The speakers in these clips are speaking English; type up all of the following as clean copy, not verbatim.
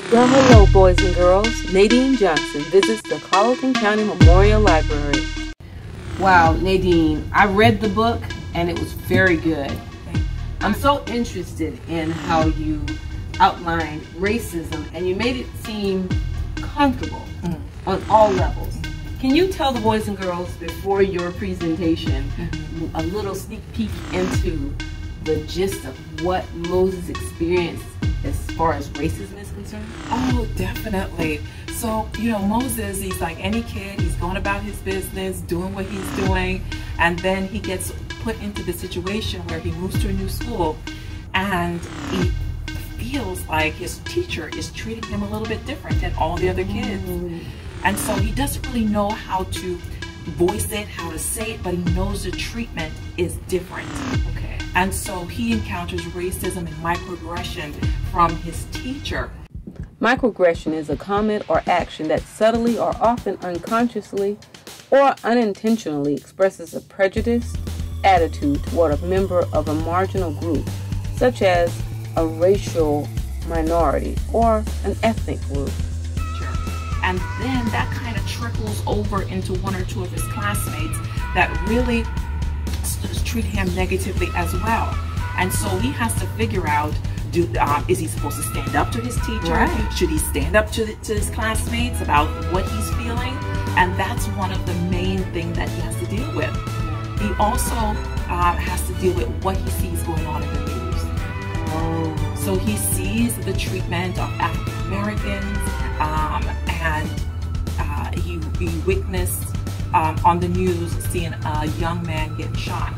Well, hello, boys and girls. Nadine Johnson visits the Colleton County Memorial Library. Wow, Nadine, I read the book and it was very good. I'm so interested in how you outlined racism and you made it seem comfortable on all levels. Can you tell the boys and girls before your presentation a little sneak peek into the gist of what Moses experienced as far as racism is concerned? Oh, definitely. So, you know, Moses, he's like any kid. He's going about his business, doing what he's doing, and then he gets put into the situation where he moves to a new school, and he feels like his teacher is treating him a little bit different than all the other kids. And so he doesn't really know how to voice it, how to say it, but he knows the treatment is different. Okay. And so he encounters racism and microaggression from his teacher. Microaggression is a comment or action that subtly or often unconsciously or unintentionally expresses a prejudice, attitude toward a member of a marginal group, such as a racial minority or an ethnic group. And then that kind of trickles over into one or two of his classmates that really treat him negatively as well. And so he has to figure out, is he supposed to stand up to his teacher? Right. Should he stand up to his classmates about what he's feeling? And that's one of the main things that he has to deal with. He also has to deal with what he sees going on in the news. So he sees the treatment of African Americans, and he witnessed on the news seeing a young man get shot.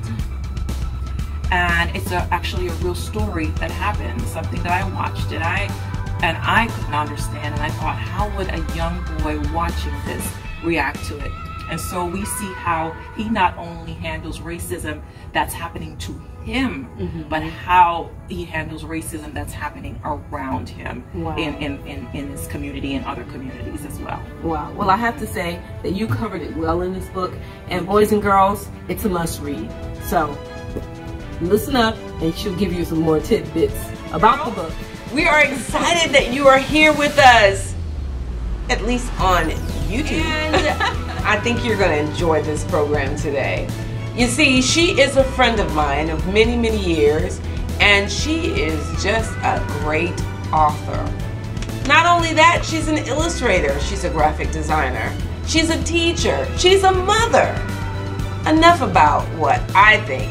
And it's actually a real story that happened, something that I watched, and I couldn't understand, and I thought, how would a young boy watching this react to it? And so we see how he not only handles racism that's happening to him, but how he handles racism that's happening around him in his community and other communities as well. Wow. Well, I have to say that you covered it well in this book, and boys and girls, it's a must read. So listen up and she'll give you some more tidbits about the book. We are excited that you are here with us, at least on YouTube. And I think you're going to enjoy this program today. You see, she is a friend of mine of many, many years, and she is just a great author. Not only that, she's an illustrator, she's a graphic designer, she's a teacher, she's a mother. Enough about what I think.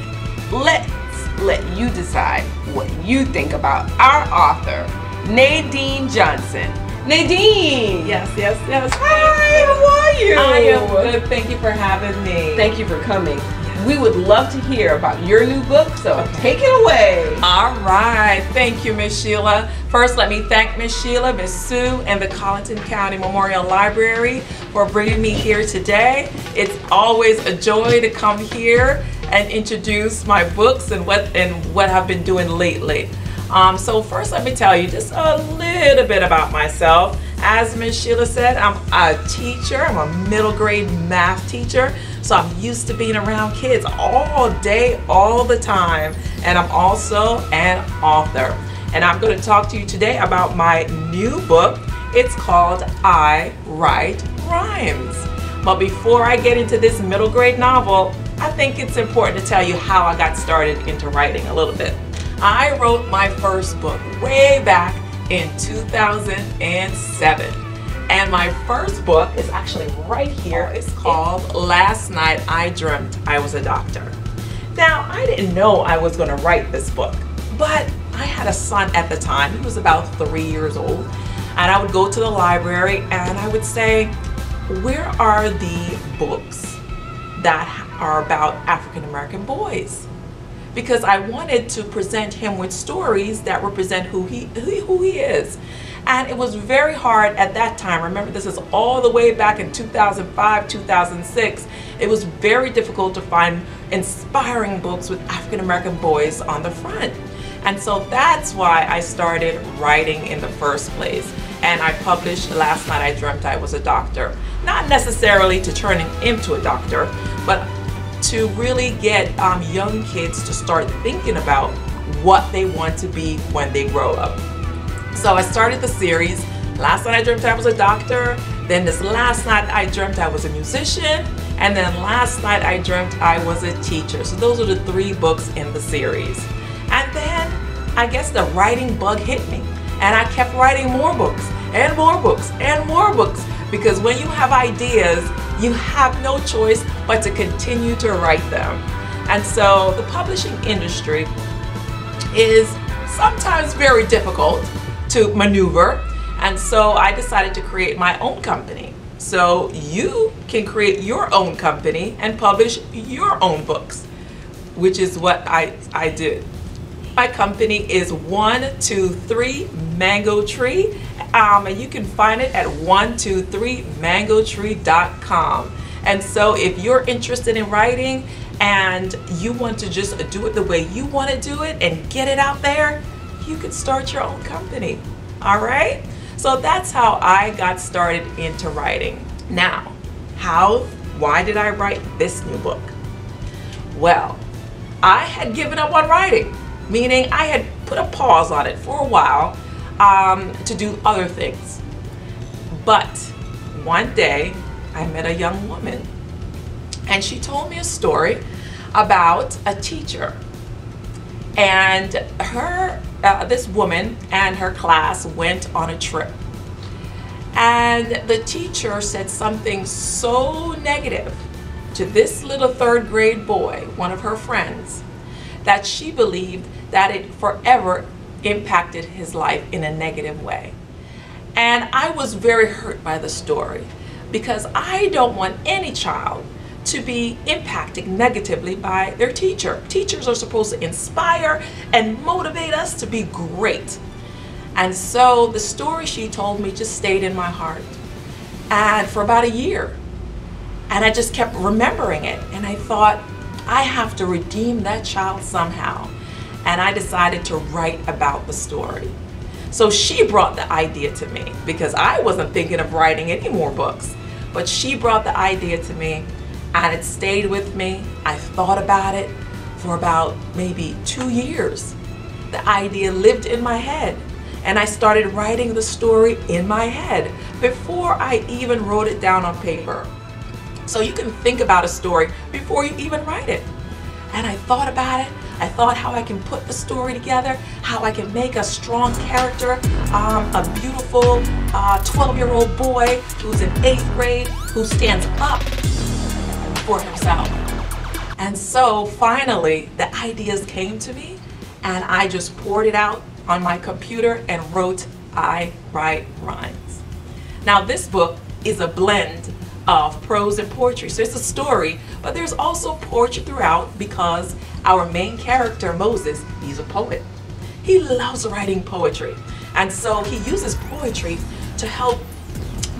Let's let you decide what you think about our author, Nadine Johnson. Nadine! Yes. Hi, how are you? I am good. Thank you for having me. Thank you for coming. We would love to hear about your new book, so take it away. All right. Thank you, Miss Sheila. First, let me thank Miss Sheila, Miss Sue, and the Colleton County Memorial Library for bringing me here today. It's always a joy to come here and introduce my books and what I've been doing lately. So first, let me tell you just a little bit about myself. As Miss Sheila said, I'm a teacher. I'm a middle grade math teacher. So I'm used to being around kids all day, all the time. And I'm also an author. And I'm going to talk to you today about my new book. It's called I Write Rhymes. But before I get into this middle grade novel, I think it's important to tell you how I got started into writing a little bit. I wrote my first book way back in 2007. And my first book is actually right here. It's called Last Night I Dreamt I Was a Doctor. Now, I didn't know I was going to write this book, but I had a son at the time. He was about 3 years old. And I would go to the library and I would say, where are the books that are about African American boys? Because I wanted to present him with stories that represent who he is. And it was very hard at that time. Remember, this is all the way back in 2005, 2006. It was very difficult to find inspiring books with African American boys on the front. And so that's why I started writing in the first place. And I published Last Night I Dreamt I Was a Doctor. Not necessarily to turn him into a doctor, but to really get young kids to start thinking about what they want to be when they grow up. So I started the series Last night I dreamt I was a doctor. Then this last night I dreamt I was a musician. And then last night I dreamt I was a teacher. So those are the 3 books in the series. And then I guess the writing bug hit me. And I kept writing more books and more books and more books. Because when you have ideas, you have no choice but to continue to write them. And so the publishing industry is sometimes very difficult to maneuver. And so I decided to create my own company. So you can create your own company and publish your own books, which is what I did. My company is 123 Mango Tree, and you can find it at 123mangotree.com. And so if you're interested in writing and you want to just do it the way you want to do it and get it out there, you can start your own company. All right? So that's how I got started into writing. Now, why did I write this new book? Well, I had given up on writing, meaning I had put a pause on it for a while to do other things. But one day I met a young woman and she told me a story about a teacher. And this woman and her class went on a trip. And the teacher said something so negative to this little 3rd grade boy, one of her friends, that she believed that it forever impacted his life in a negative way. And I was very hurt by the story because I don't want any child to be impacted negatively by their teacher. Teachers are supposed to inspire and motivate us to be great. And so the story she told me just stayed in my heart, and for about a year. And I just kept remembering it, and I thought, I have to redeem that child somehow. And I decided to write about the story. So she brought the idea to me because I wasn't thinking of writing any more books, but she brought the idea to me. And it stayed with me. I thought about it for about maybe 2 years. The idea lived in my head. And I started writing the story in my head before I even wrote it down on paper. So you can think about a story before you even write it. And I thought about it. I thought how I can put the story together, how I can make a strong character, a beautiful 12-year-old boy who's in 8th grade, who stands up for himself. And so finally the ideas came to me and I just poured it out on my computer and wrote I Write Rhymes. Now this book is a blend of prose and poetry. So it's a story, but there's also poetry throughout because our main character, Moses, he's a poet. He loves writing poetry. And so he uses poetry to help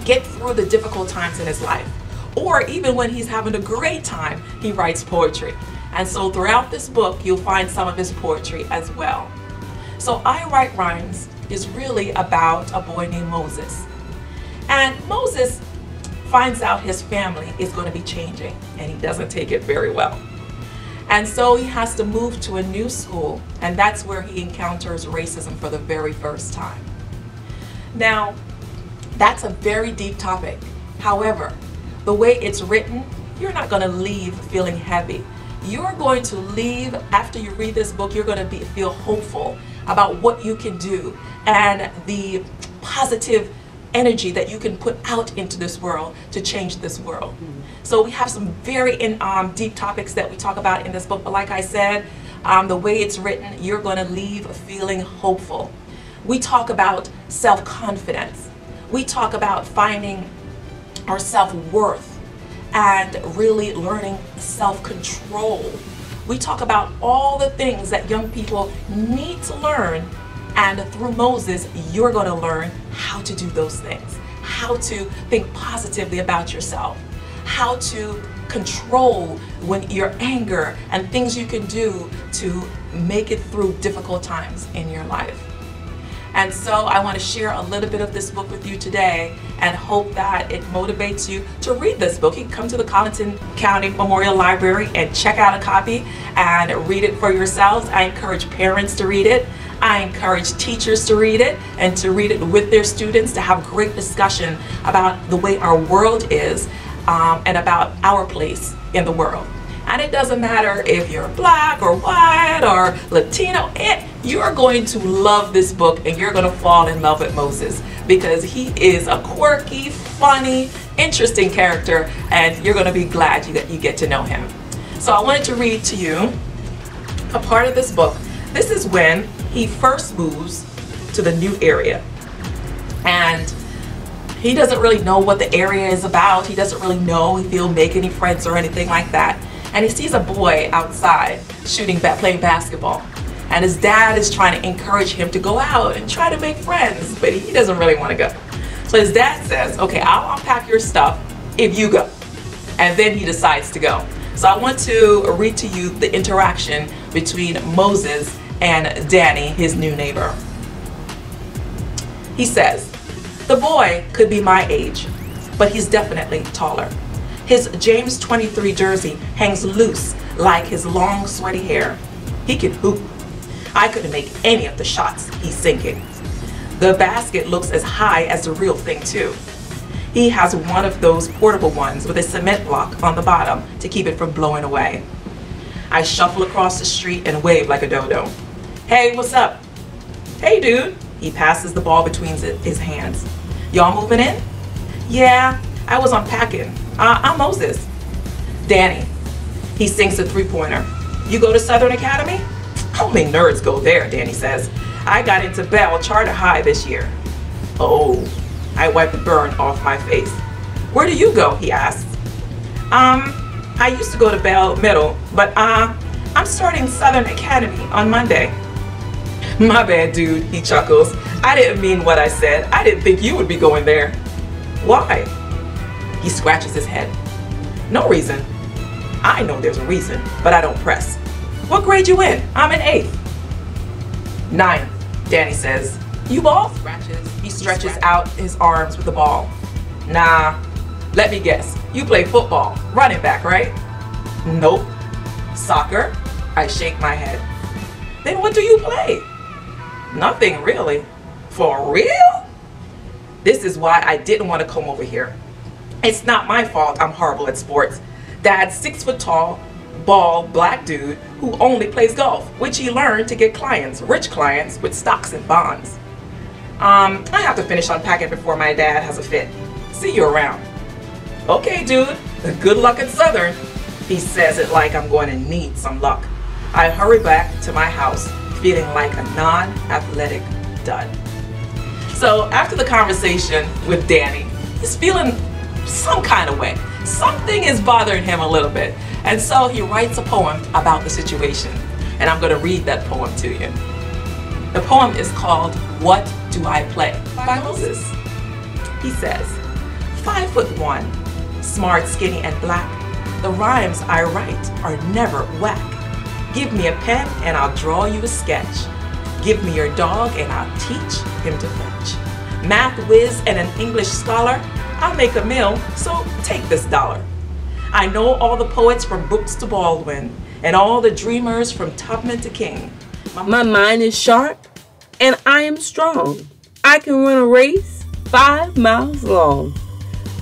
get through the difficult times in his life. Or even when he's having a great time, he writes poetry. And so throughout this book, you'll find some of his poetry as well. So I Write Rhymes is really about a boy named Moses. And Moses finds out his family is going to be changing, and he doesn't take it very well. And so he has to move to a new school, and that's where he encounters racism for the very first time. Now, that's a very deep topic. However, the way it's written, you're not going to leave feeling heavy. You're going to leave, after you read this book, you're going to feel hopeful about what you can do and the positive energy that you can put out into this world to change this world. So we have some very deep topics that we talk about in this book, but like I said, the way it's written, you're going to leave feeling hopeful. We talk about self-confidence. We talk about finding our self-worth and really learning self-control. We talk about all the things that young people need to learn, and through Moses, you're going to learn how to do those things, how to think positively about yourself, how to control your anger and things you can do to make it through difficult times in your life. And so I want to share a little bit of this book with you today and hope that it motivates you to read this book. You can come to the Colleton County Memorial Library and check out a copy and read it for yourselves. I encourage parents to read it. I encourage teachers to read it and to read it with their students, to have great discussion about the way our world is and about our place in the world. And it doesn't matter if you're black or white or Latino, you're going to love this book and you're going to fall in love with Moses because he is a quirky, funny, interesting character, and you're going to be glad you get to know him. So I wanted to read to you a part of this book. This is when he first moves to the new area. And he doesn't really know what the area is about. He doesn't really know if he'll make any friends or anything like that. And he sees a boy outside playing basketball. And his dad is trying to encourage him to go out and try to make friends, but he doesn't really want to go. So his dad says, okay, I'll unpack your stuff if you go. And then he decides to go. So I want to read to you the interaction between Moses and Danny, his new neighbor. He says, the boy could be my age, but he's definitely taller. His James 23 jersey hangs loose like his long sweaty hair. He can hoop. I couldn't make any of the shots he's sinking. The basket looks as high as the real thing too. He has one of those portable ones with a cement block on the bottom to keep it from blowing away. I shuffle across the street and wave like a dodo. Hey, what's up? Hey, dude. He passes the ball between his hands. Y'all moving in? Yeah, I was unpacking. I'm Moses. Danny. He sinks a three-pointer. You go to Southern Academy? Only nerds go there, Danny says. I got into Bell Charter High this year. Oh, I wipe the burn off my face. Where do you go? He asks. I used to go to Bell Middle, but I'm starting Southern Academy on Monday. My bad, dude, he chuckles. I didn't mean what I said. I didn't think you would be going there. Why? He scratches his head. No reason. I know there's a reason, but I don't press. What grade you in? I'm in 8th. 9th, Danny says. You ball? He stretches out his arms with the ball. Nah, let me guess. You play football, running back, right? Nope. Soccer? I shake my head. Then what do you play? Nothing really. For real? This is why I didn't want to come over here. It's not my fault I'm horrible at sports. Dad's 6 foot tall, bald, black dude who only plays golf, which he learned to get clients, rich clients with stocks and bonds. I have to finish unpacking before my dad has a fit. See you around. Okay, dude. Good luck at Southern. He says it like I'm going to need some luck. I hurry back to my house feeling like a non-athletic dud. So after the conversation with Danny, he's feeling some kind of way. Something is bothering him a little bit. And so he writes a poem about the situation. And I'm going to read that poem to you. The poem is called What Do I Play? By Moses. He says, 5'1", smart, skinny, and black. The rhymes I write are never whack. Give me a pen and I'll draw you a sketch. Give me your dog and I'll teach him to fetch. Math whiz and an English scholar, I'll make a meal, so take this $1. I know all the poets from Brooks to Baldwin, and all the dreamers from Tubman to King. My mind is sharp, and I am strong. I can run a race 5 miles long.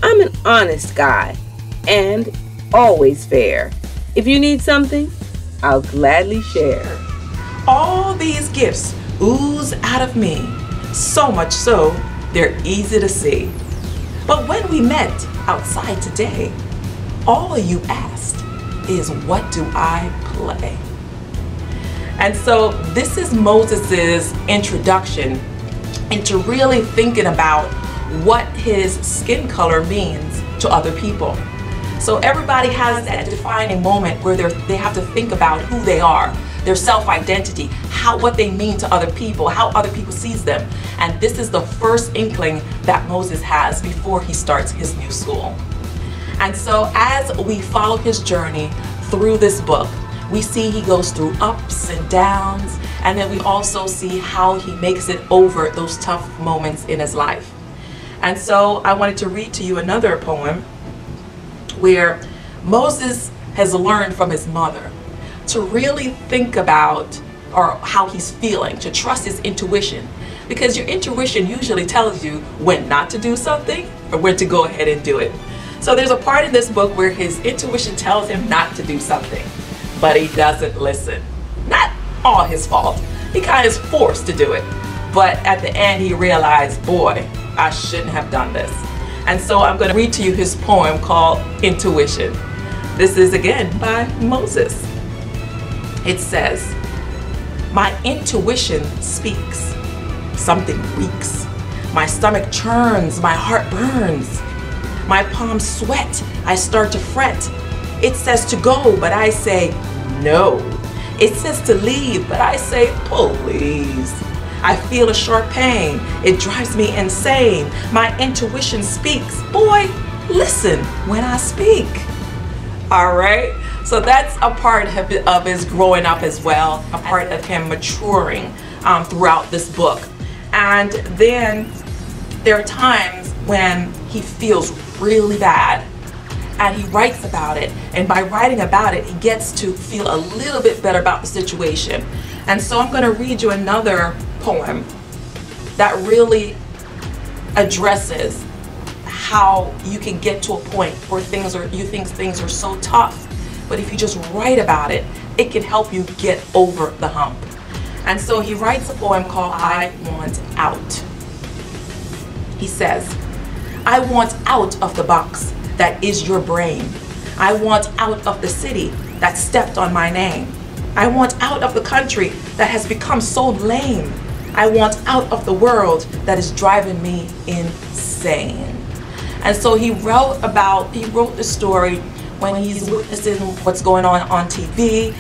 I'm an honest guy, and always fair. If you need something, I'll gladly share. All these gifts ooze out of me, so much so, they're easy to see. But when we met outside today, all you asked is, what do I play? And so this is Moses's introduction into really thinking about what his skin color means to other people. So everybody has that defining moment where they have to think about who they are, their self-identity, what they mean to other people, how other people sees them. And this is the first inkling that Moses has before he starts his new school. And so as we follow his journey through this book, we see he goes through ups and downs, and then we also see how he makes it over those tough moments in his life. And so I wanted to read to you another poem where Moses has learned from his mother to really think about, or how he's feeling, to trust his intuition. Because your intuition usually tells you when not to do something or when to go ahead and do it. So there's a part in this book where his intuition tells him not to do something, but he doesn't listen. Not all his fault. He kind of is forced to do it. But at the end he realized, boy, I shouldn't have done this. And so I'm going to read to you his poem called Intuition. This is again by Moses. It says, my intuition speaks. Something reeks. My stomach churns, my heart burns. My palms sweat, I start to fret. It says to go, but I say no. It says to leave, but I say please. I feel a sharp pain, it drives me insane. My intuition speaks. Boy, listen when I speak. All right, so that's a part of his growing up as well, a part of him maturing throughout this book. And then there are times when he feels really bad and he writes about it, and by writing about it he gets to feel a little bit better about the situation. And so I'm going to read you another poem that really addresses how you can get to a point where you think things are so tough, but if you just write about it, it can help you get over the hump. And so he writes a poem called I Want Out. He says, I want out of the box that is your brain. I want out of the city that stepped on my name. I want out of the country that has become so lame. I want out of the world that is driving me insane. And so he wrote the story when he's witnessing what's going on TV,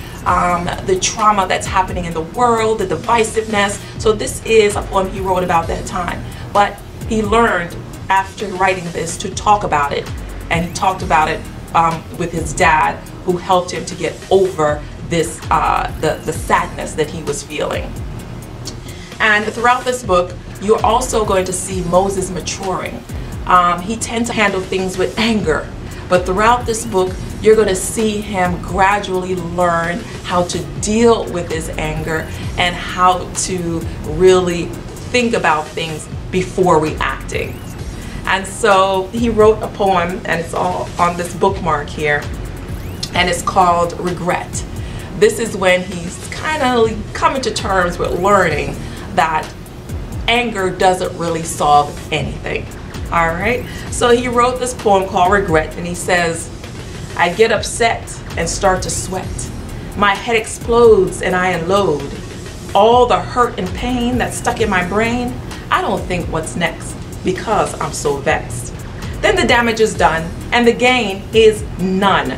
the trauma that's happening in the world, the divisiveness. So this is a poem he wrote about that time. But he learned after writing this to talk about it. And he talked about it with his dad, who helped him to get over this, the sadness that he was feeling. And throughout this book, you're also going to see Moses maturing. He tends to handle things with anger, but throughout this book, you're going to see him gradually learn how to deal with his anger and how to really think about things before reacting. And so he wrote a poem, and it's all on this bookmark here, and it's called Regret. This is when he's kind of coming to terms with learning that anger doesn't really solve anything. All right, so he wrote this poem called Regret, and he says, I get upset and start to sweat. My head explodes and I unload all the hurt and pain that's stuck in my brain. I don't think what's next because I'm so vexed. Then the damage is done and the gain is none.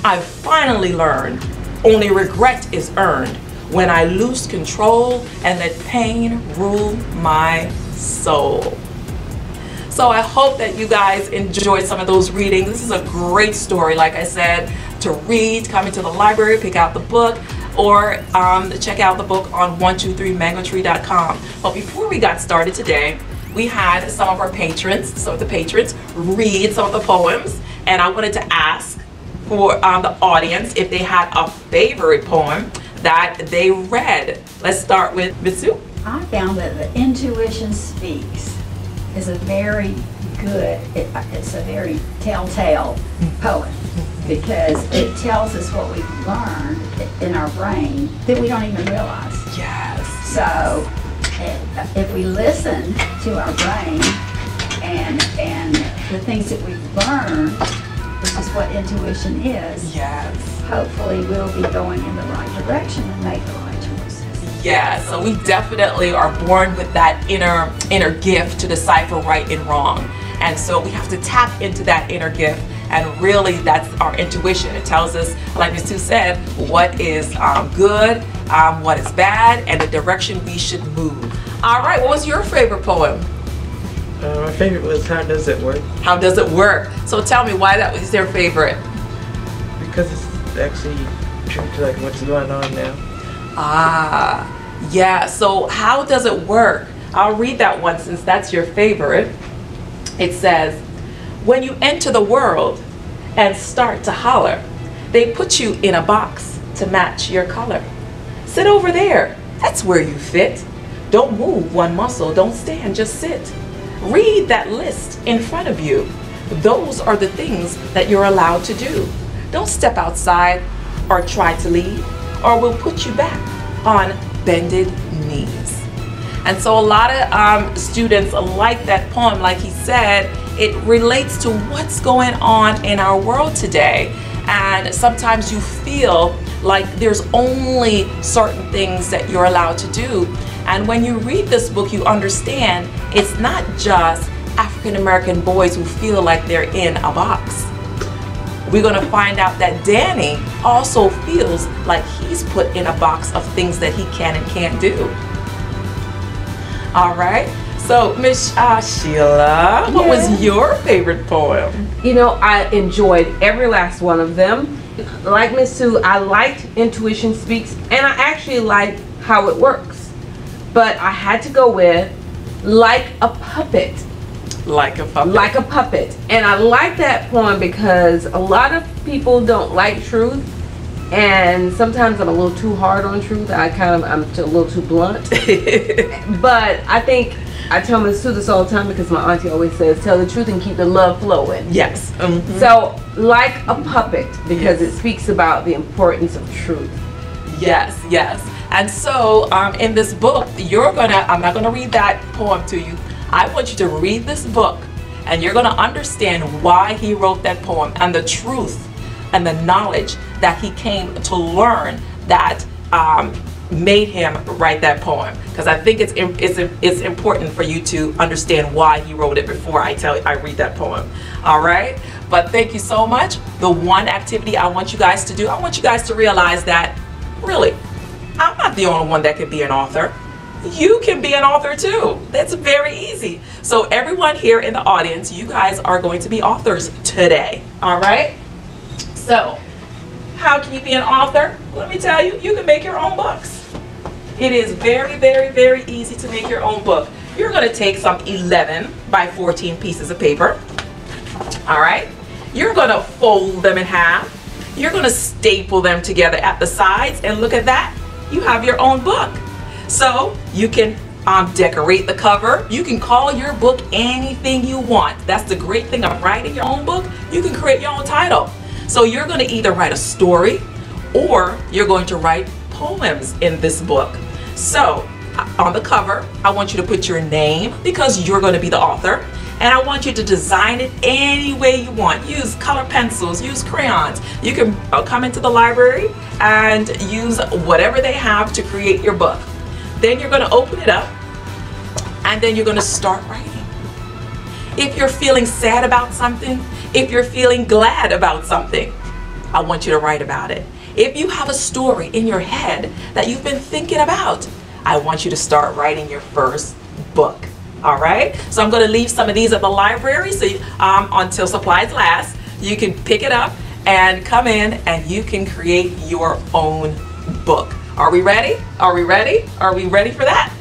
I've finally learned only regret is earned when I lose control and let pain rule my soul. So I hope that you guys enjoyed some of those readings. This is a great story, like I said, to read, come into the library, pick out the book, or check out the book on 123mangotree.com. But before we got started today, we had some of the patrons read some of the poems, and I wanted to ask for the audience if they had a favorite poem that they read. Let's start with Ms. Sue. I found that the Intuition Speaks is a very good, it's a very telltale poem, because it tells us what we've learned in our brain that we don't even realize. Yes. So if we listen to our brain and the things that we've learned, which is what intuition is, yes, hopefully we'll be going in the right direction and make the right choices. Yeah, so we definitely are born with that inner gift to decipher right and wrong. And so we have to tap into that inner gift, and really that's our intuition. It tells us, like Ms. Sue said, what is good, what is bad, and the direction we should move. All right, what was your favorite poem? My favorite was How Does It Work? How Does It Work? So tell me why that was your favorite. Because it's actually true to like what's going on now. Ah, yeah, so how does it work? I'll read that one since that's your favorite. It says, when you enter the world and start to holler, they put you in a box to match your color. Sit over there. That's where you fit. Don't move one muscle. Don't stand. Just sit. Read that list in front of you. Those are the things that you're allowed to do. Don't step outside or try to leave, or we'll put you back on bended knees. And so a lot of students like that poem. Like he said, it relates to what's going on in our world today. And sometimes you feel like there's only certain things that you're allowed to do. And when you read this book, you understand it's not just African American boys who feel like they're in a box. We're going to find out that Danny also feels like he's put in a box of things that he can and can't do. All right. So, Miss Shiela, what was your favorite poem? You know, I enjoyed every last one of them. Like Miss Sue, I liked Intuition Speaks, and I actually liked how it works. But I had to go with Like a Puppet. Like a puppet. Like a puppet. And I like that poem because a lot of people don't like truth, and sometimes I'm a little too hard on truth. I'm a little too blunt. But I think I tell Miss Sue this all the time because my auntie always says, tell the truth and keep the love flowing. Yes. So, like a puppet, because it speaks about the importance of truth. Yes, yes. And so in this book, I'm not gonna read that poem to you. I want you to read this book, and you're gonna understand why he wrote that poem and the truth and the knowledge that he came to learn that made him write that poem. Because I think it's important for you to understand why he wrote it before I read that poem. All right? But thank you so much. The one activity I want you guys to do, I want you guys to realize that really, I'm not the only one that can be an author. You can be an author too. That's very easy. So everyone here in the audience, you guys are going to be authors today. All right? So how can you be an author? Let me tell you, you can make your own books. It is very, very, very easy to make your own book. You're going to take some 11 by 14 pieces of paper. All right? You're going to fold them in half. You're going to staple them together at the sides, and look at that. You have your own book. So you can decorate the cover. You can call your book anything you want. That's the great thing of writing your own book. You can create your own title. So you're going to either write a story or you're going to write poems in this book. So on the cover, I want you to put your name because you're going to be the author. And I want you to design it any way you want. Use color pencils, use crayons. You can come into the library and use whatever they have to create your book. Then you're going to open it up, and then you're going to start writing. If you're feeling sad about something, if you're feeling glad about something, I want you to write about it. If you have a story in your head that you've been thinking about, I want you to start writing your first book. All right? So I'm going to leave some of these at the library so until supplies last. You can pick it up and come in, and you can create your own book. Are we ready? Are we ready? Are we ready for that?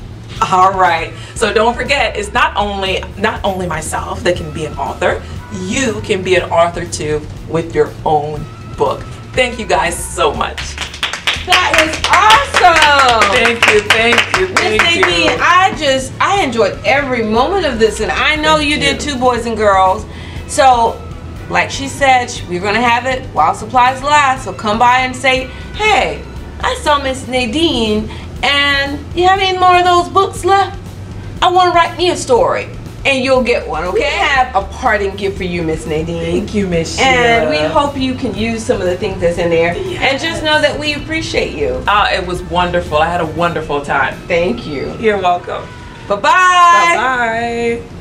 All right. So don't forget, it's not only myself that can be an author. You can be an author too with your own book. Thank you guys so much. That was awesome. Thank you, thank you, thank Miss you. Nadine, I enjoyed every moment of this, and I know you did too, boys and girls. So, like she said, we're gonna have it while supplies last. So come by and say, hey, I saw Miss Nadine, and you have any more of those books left? I want to write me a story, and you'll get one, okay? We have a parting gift for you, Miss Nadine. Thank you, Miss Shiela. And we hope you can use some of the things that's in there. Yes. And just know that we appreciate you. It was wonderful. I had a wonderful time. Thank you. You're welcome. Bye-bye. Bye-bye.